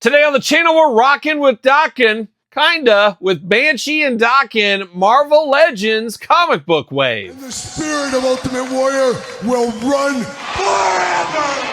Today on the channel, we're rocking with Daken, kinda, with Banshee and Daken, Marvel Legends comic book wave. And the spirit of Ultimate Warrior will run forever!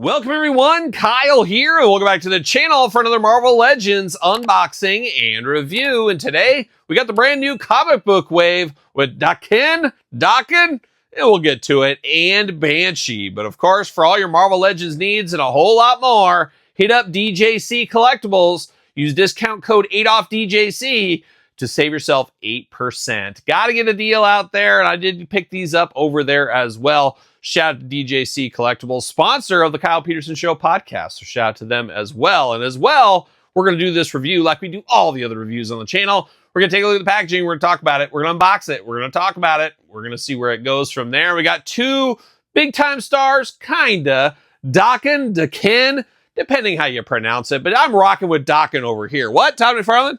Welcome everyone, Kyle here, and welcome back to the channel for another Marvel Legends unboxing and review. And today, we got the brand new comic book wave with Daken, and we'll get to it, and Banshee. But of course, for all your Marvel Legends needs and a whole lot more, hit up DJC Collectibles. Use discount code 8OFFDJC to save yourself 8%. Gotta get a deal out there, and I did pick these up over there as well. Shout out to DJC Collectibles, sponsor of the Kyle Peterson Show podcast. So shout out to them as well. And as well, we're going to do this review like we do all the other reviews on the channel. We're going to take a look at the packaging. We're going to talk about it. We're going to unbox it. We're going to talk about it. We're going to see where it goes from there. We got two big-time stars, kinda. Daken, depending how you pronounce it. But I'm rocking with Daken over here. What, Todd McFarlane?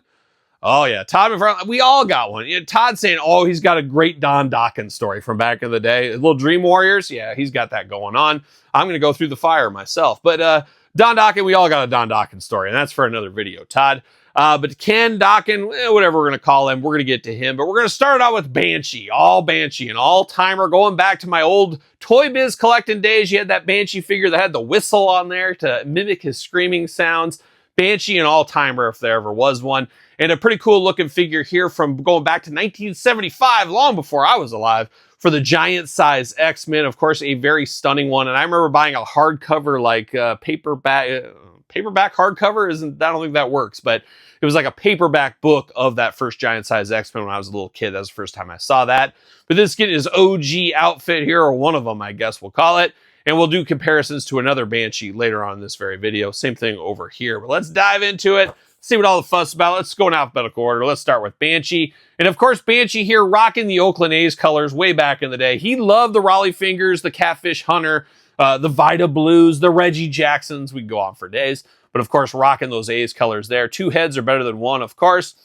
Oh, yeah, Todd McFarlane. We all got one. Todd's saying, oh, he's got a great Don Daken story from back in the day. Little Dream Warriors, yeah, he's got that going on. I'm going to go through the fire myself. But Don Daken, we all got a Don Daken story, and that's for another video, Todd. But Ken Daken, whatever we're going to call him, we're going to get to him. But we're going to start out with Banshee, an all-timer, going back to my old Toy Biz collecting days. You had that Banshee figure that had the whistle on there to mimic his screaming sounds. Banshee, an all-timer if there ever was one. And a pretty cool looking figure here from going back to 1975, long before I was alive, for the giant size X-Men. Of course, a very stunning one. And I remember buying a hardcover, like paperback hardcover. I don't think that works, but it was like a paperback book of that first giant size X-Men when I was a little kid. That was the first time I saw that. But this kid is OG outfit here, or one of them, I guess we'll call it. And we'll do comparisons to another Banshee later on in this very video. Same thing over here. But let's dive into it. See what all the fuss about. Let's go in alphabetical order. Let's start with Banshee. And of course, Banshee here rocking the Oakland A's colors way back in the day. He loved the Raleigh Fingers, the Catfish Hunter, the Vita Blues, the Reggie Jacksons. We could go on for days. But of course, rocking those A's colors there. Two heads are better than one, of course.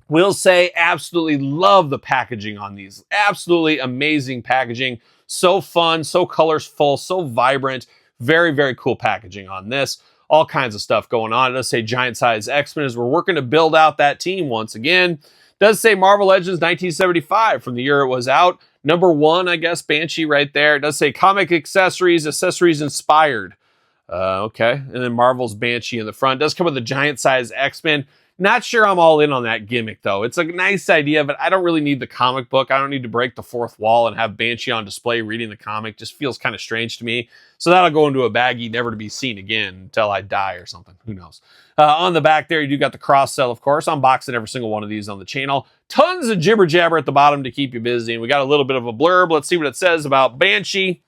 We'll say absolutely love the packaging on these. Absolutely amazing packaging. So fun, so colorful, so vibrant. Very, very cool packaging on this. All kinds of stuff going on. It does say giant size X-Men as we're working to build out that team once again. It does say Marvel Legends 1975 from the year it was out. Number one, I guess, Banshee right there. It does say comic accessories inspired. Okay. And then Marvel's Banshee in the front. It does come with a giant size X-Men. Not sure I'm all in on that gimmick, though. It's a nice idea, but I don't really need the comic book. I don't need to break the fourth wall and have Banshee on display reading the comic. Just feels kind of strange to me. So that'll go into a baggie, never to be seen again until I die or something. Who knows? On the back there, you do got the cross sell, of course. I'm boxing every single one of these on the channel. Tons of jibber jabber at the bottom to keep you busy. And we got a little bit of a blurb. Let's see what it says about Banshee.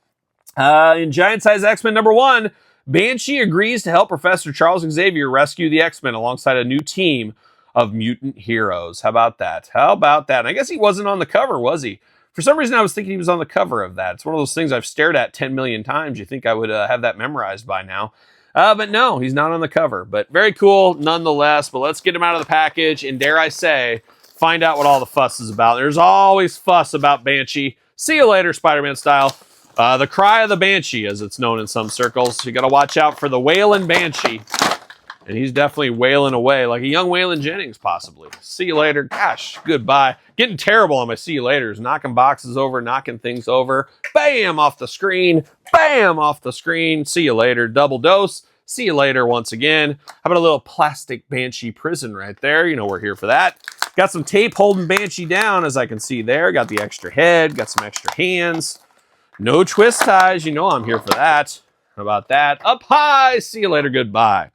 In Giant Size X-Men number one, Banshee agrees to help Professor Charles Xavier rescue the X-Men alongside a new team of mutant heroes. How about that? How about that? And I guess he wasn't on the cover, was he? For some reason, I was thinking he was on the cover of that. It's one of those things I've stared at 10 million times. You think I would have that memorized by now. But no, he's not on the cover. But very cool nonetheless. But let's get him out of the package. And dare I say, find out what all the fuss is about. There's always fuss about Banshee. See you later, Spider-Man style. The cry of the Banshee, as it's known in some circles. You got to watch out for the wailing Banshee. And he's definitely wailing away like a young Waylon Jennings, possibly. See you later. Gosh, goodbye. Getting terrible on my see you laters. Knocking boxes over, knocking things over. Bam, off the screen. Bam, off the screen. See you later. Double dose. See you later once again. How about a little plastic Banshee prison right there? You know we're here for that. Got some tape holding Banshee down, as I can see there. Got the extra head. Got some extra hands. No twist ties. You know I'm here for that. How about that? Up high. See you later. Goodbye.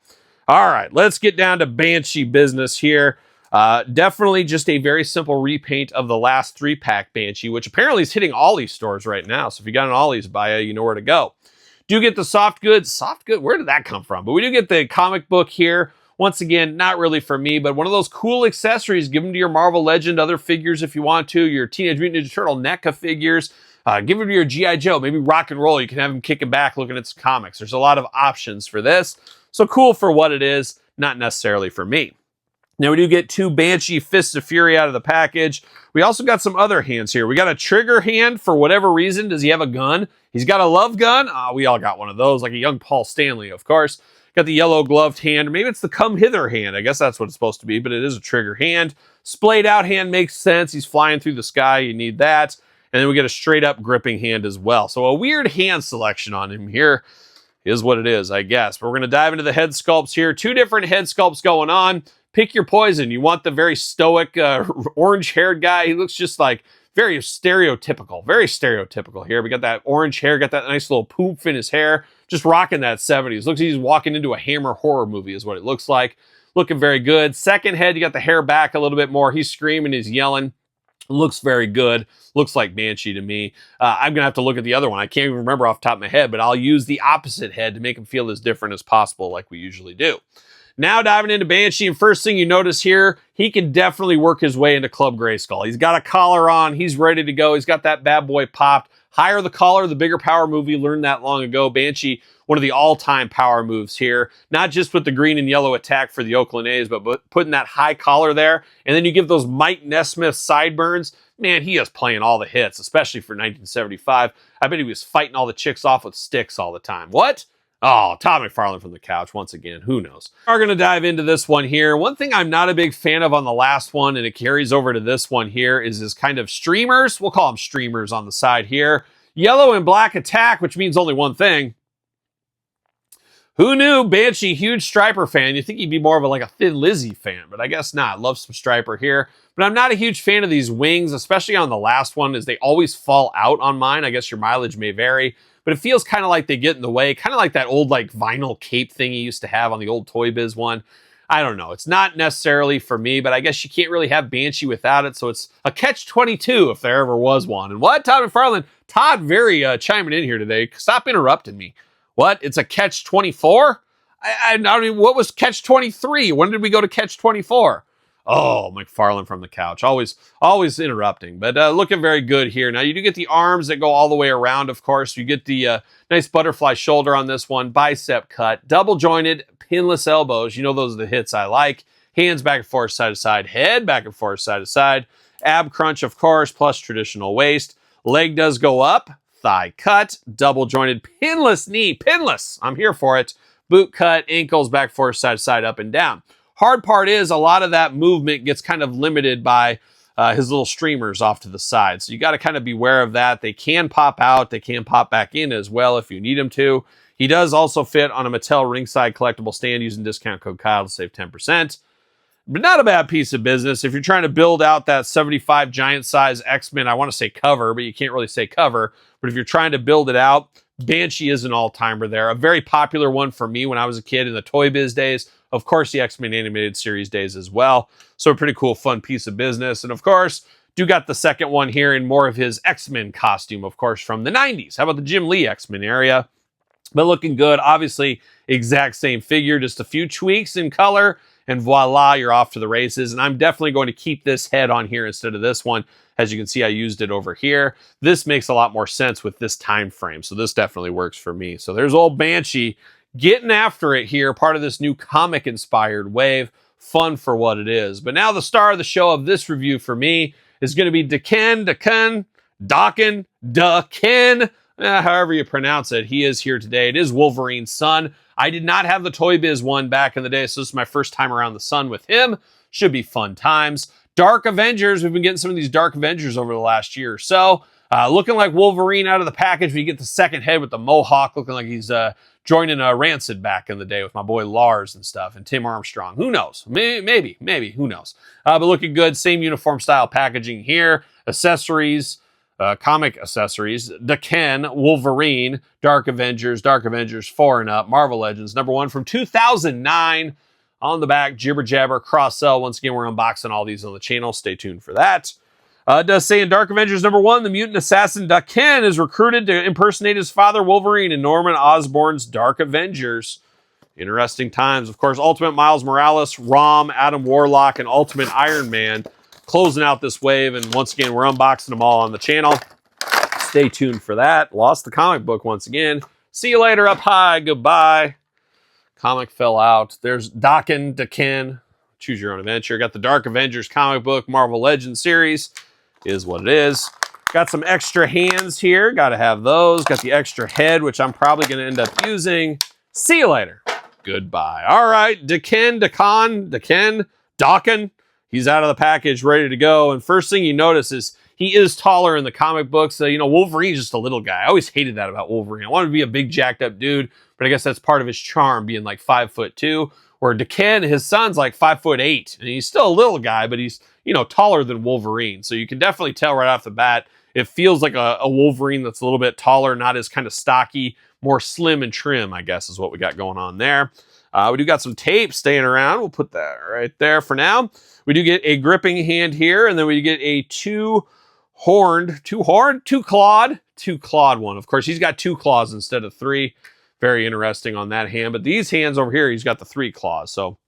All right, let's get down to Banshee business here. Definitely just a very simple repaint of the last 3-pack Banshee, which apparently is hitting Ollie's stores right now. So if you got an Ollie's buy, you know where to go. Do get the soft goods. Soft good? Where did that come from? But we do get the comic book here Once again, not really for me, but one of those cool accessories. Give them to your Marvel Legend, other figures if you want to, your Teenage Mutant Ninja Turtle NECA figures. Give them to your G.I. Joe, maybe Rock and Roll. You can have them kicking back looking at some comics. There's a lot of options for this. So cool for what it is, not necessarily for me. Now we do get 2 Banshee Fists of Fury out of the package. We also got some other hands here. We got a trigger hand for whatever reason. Does he have a gun? He's got a love gun. We all got one of those, like a young Paul Stanley, of course. Got the yellow gloved hand. Maybe it's the come hither hand. I guess that's what it's supposed to be, but it is a trigger hand. Splayed out hand makes sense. He's flying through the sky. You need that. And then we get a straight up gripping hand as well. So a weird hand selection on him here is what it is, I guess. But we're going to dive into the head sculpts here. 2 different head sculpts going on. Pick your poison. You want the very stoic, orange-haired guy. He looks just like very stereotypical here. We got that orange hair, got that nice little poof in his hair, just rocking that 70s. Looks like he's walking into a Hammer horror movie is what it looks like. Looking very good. Second head, you got the hair back a little bit more. He's screaming, he's yelling. Looks very good. Looks like Banshee to me. I'm going to have to look at the other one. I can't even remember off the top of my head, but I'll use the opposite head to make him feel as different as possible like we usually do. Now diving into Banshee, and first thing you notice here, he can definitely work his way into Club Grayskull. He's got a collar on. He's ready to go. He's got that bad boy popped. Higher the collar, the bigger power move. We learned that long ago. Banshee, one of the all-time power moves here. Not just with the green and yellow attack for the Oakland A's, but putting that high collar there. And then you give those Mike Nesmith sideburns. Man, he is playing all the hits, especially for 1975. I bet he was fighting all the chicks off with sticks all the time. What? Oh, Todd McFarlane from the couch once again. Who knows? We're going to dive into this one here. One thing I'm not a big fan of on the last one, and it carries over to this one here, is this kind of streamers. We'll call them streamers on the side here. Yellow and black attack, which means only one thing. Who knew? Banshee, huge Striper fan. You think he'd be more of a Thin Lizzy fan, but I guess not. Love some Striper here. But I'm not a huge fan of these wings, especially on the last one, as they always fall out on mine. I guess your mileage may vary, but it feels kind of like they get in the way, kind of like that old vinyl cape thing you used to have on the old Toy Biz one. I don't know. It's not necessarily for me, but I guess you can't really have Banshee without it, so it's a catch-22 if there ever was one. And what? Todd McFarlane? Todd very chiming in here today. Stop interrupting me. What? It's a catch-24? I don't even, what was catch-23? When did we go to catch-24? Oh, McFarlane from the couch. Always interrupting. But looking very good here. Now, you do get the arms that go all the way around, of course. You get the nice butterfly shoulder on this one. Bicep cut. Double-jointed, pinless elbows. You know those are the hits I like. Hands back and forth, side to side. Head back and forth, side to side. Ab crunch, of course, plus traditional waist. Leg does go up. Thigh cut, double jointed, pinless knee, pinless. I'm here for it. Boot cut, ankles back, forth, side to side, up and down. Hard part is a lot of that movement gets kind of limited by his little streamers off to the side. So you got to kind of beware of that. They can pop out. They can pop back in as well if you need them to. He does also fit on a Mattel ringside collectible stand using discount code Kyle to save 10%. But not a bad piece of business. If you're trying to build out that 75 giant size X-Men, I want to say cover, but you can't really say cover. But if you're trying to build it out, Banshee is an all-timer there. A very popular one for me when I was a kid in the Toy Biz days. Of course, the X-Men animated series days as well. So a pretty cool, fun piece of business. And of course, do got the second one here in more of his X-Men costume, of course, from the 90s. How about the Jim Lee X-Men area? But looking good. Obviously, exact same figure, just a few tweaks in color. And voila, you're off to the races. And I'm definitely going to keep this head on here instead of this one. As you can see, I used it over here. This makes a lot more sense with this time frame. So this definitely works for me. So there's old Banshee getting after it here. Part of this new comic-inspired wave. Fun for what it is. But now the star of the show of this review for me is going to be Daken, however you pronounce it. He is here today. It is Wolverine's son. I did not have the Toy Biz one back in the day, so this is my first time around the sun with him. Should be fun times. Dark Avengers. We've been getting some of these Dark Avengers over the last year or so. Looking like Wolverine out of the package. We get the second head with the mohawk, looking like he's joining Rancid back in the day with my boy Lars and stuff, and Tim Armstrong. Who knows? Maybe. Who knows? But looking good. Same uniform style packaging here. Accessories. Comic accessories, Daken, Wolverine, Dark Avengers 4 and up, Marvel Legends, #1 from 2009. On the back, Jibber Jabber, Cross Sell. Once again, we're unboxing all these on the channel. Stay tuned for that. It does say in Dark Avengers #1, the mutant assassin Daken is recruited to impersonate his father Wolverine in Norman Osborn's Dark Avengers. Interesting times. Of course, Ultimate Miles Morales, Rom, Adam Warlock, and Ultimate Iron Man closing out this wave. And once again, we're unboxing them all on the channel. Stay tuned for that. Lost the comic book once again. See you later up high. Goodbye. Comic fell out. There's Daken. Choose your own adventure. Got the Dark Avengers comic book, Marvel Legends series. Is what it is. Got some extra hands here. Got to have those. Got the extra head, which I'm probably going to end up using. See you later. Goodbye. All right. Daken. He's out of the package, ready to go. And first thing you notice is he is taller in the comic books. Wolverine's just a little guy. I always hated that about Wolverine. I wanted to be a big jacked up dude, but I guess that's part of his charm, being like 5'2". Where Daken, his son's like 5'8", and he's still a little guy, but he's, taller than Wolverine. So you can definitely tell right off the bat, it feels like a Wolverine that's a little bit taller, not as kind of stocky, more slim and trim, I guess is what we got going on there. We do got some tape staying around. We'll put that right there for now. We do get a gripping hand here, and then we get a two clawed one. Of course, he's got 2 claws instead of 3. Very interesting on that hand. But these hands over here, he's got the 3 claws. So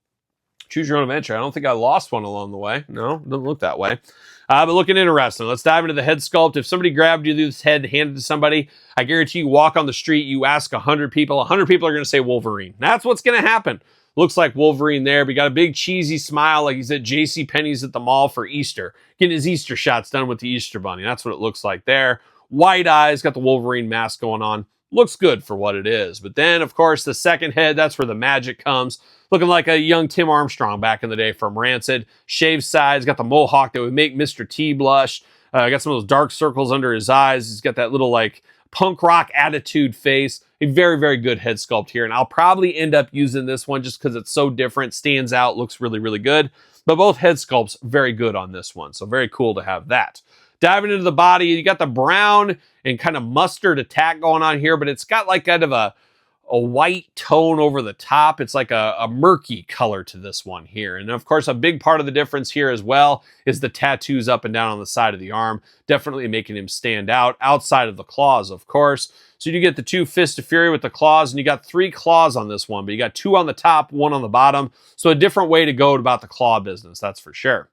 choose your own adventure. I don't think I lost one along the way. No, doesn't look that way. But looking interesting. Let's dive into the head sculpt. If somebody grabbed you this head, handed it to somebody, I guarantee you walk on the street, you ask 100 people, 100 people are going to say Wolverine. That's what's going to happen. Looks like Wolverine there. But he got a big cheesy smile like he's at JCPenney's at the mall for Easter. Getting his Easter shots done with the Easter Bunny. That's what it looks like there. White eyes, got the Wolverine mask going on. Looks good for what it is. But then, of course, the second head, that's where the magic comes. Looking like a young Tim Armstrong back in the day from Rancid. Shaved sides, got the mohawk that would make Mr. T blush. Got some of those dark circles under his eyes. He's got that little, like, punk rock attitude face. A very, very good head sculpt here. And I'll probably end up using this one just because it's so different, stands out, looks really, really good. But both head sculpts, very good on this one. So very cool to have that. Diving into the body, you got the brown and kind of mustard attack going on here, but it's got like kind of a white tone over the top. It's like a murky color to this one here. And of course, a big part of the difference here as well is the tattoos up and down on the side of the arm, definitely making him stand out outside of the claws, of course. So you get the 2 Fists of Fury with the claws, and you got 3 claws on this one, but you got 2 on the top, 1 on the bottom. So a different way to go about the claw business, that's for sure.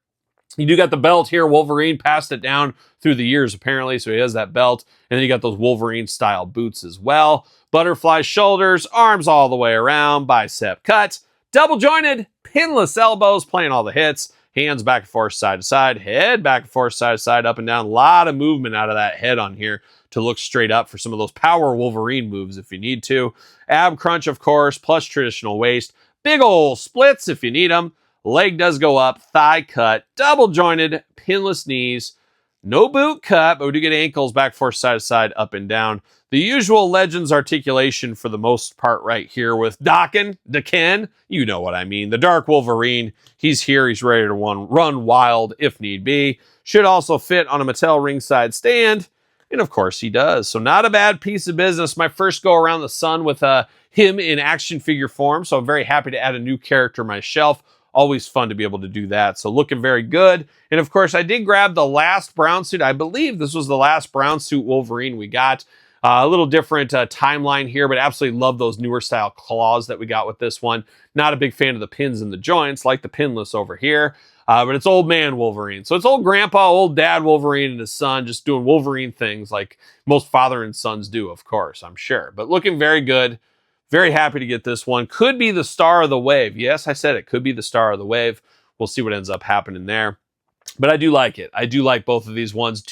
You do got the belt here. Wolverine passed it down through the years, apparently, so he has that belt. And then you got those Wolverine-style boots as well. Butterfly shoulders, arms all the way around, bicep cut, double-jointed, pinless elbows, playing all the hits. Hands back and forth, side to side. Head back and forth, side to side, up and down. A lot of movement out of that head on here to look straight up for some of those power Wolverine moves if you need to. Ab crunch, of course, plus traditional waist. Big ol' splits if you need them. Leg does go up, thigh cut, double jointed, pinless knees, no boot cut, but we do get ankles back, forth, side to side, up and down. The usual Legends articulation for the most part right here with Daken, you know what I mean. The Dark Wolverine, he's here, he's ready to run wild if need be. Should also fit on a Mattel ringside stand, and of course he does. So not a bad piece of business. My first go around the sun with him in action figure form, so I'm very happy to add a new character to my shelf. Always fun to be able to do that. So looking very good. And of course, I did grab the last brown suit. I believe this was the last brown suit Wolverine we got. A little different timeline here, but absolutely love those newer style claws that we got with this one. Not a big fan of the pins in the joints, like the pinless over here. But it's old man Wolverine. So it's old grandpa, old dad Wolverine and his son just doing Wolverine things like most father and sons do, of course, I'm sure. But looking very good. Very happy to get this one. Could be the star of the wave. Yes, I said it. Could be the star of the wave. We'll see what ends up happening there. But I do like it. I do like both of these ones.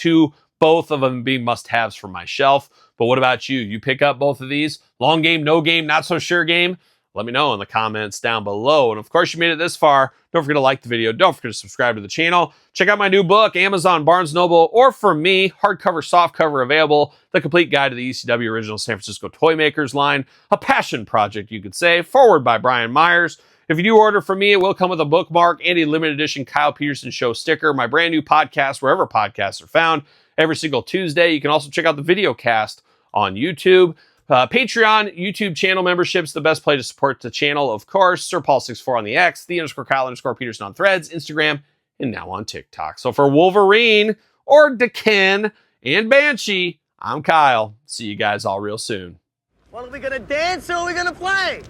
Both of them being must-haves for my shelf. But what about you? You pick up both of these? Long game, no game, not so sure game? Let me know in the comments down below. And of course, you made it this far. Don't forget to like the video. Don't forget to subscribe to the channel. Check out my new book, Amazon, Barnes & Noble, or for me, hardcover, softcover available. The complete guide to the ECW original San Francisco Toy Makers line. A passion project, you could say. Forward by Brian Myers. If you do order from me, it will come with a bookmark and a limited edition Kyle Peterson Show sticker. My brand new podcast, wherever podcasts are found, every single Tuesday. You can also check out the video cast on YouTube. Patreon, YouTube channel memberships, the best place to support the channel, of course. SirPaul64 on the X, _Kyle_Peterson on Threads, Instagram, and now on TikTok. So for Wolverine or Daken and Banshee, I'm Kyle. See you guys all real soon. Well, are we gonna dance or are we gonna play?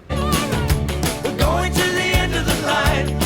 going to the end of the line.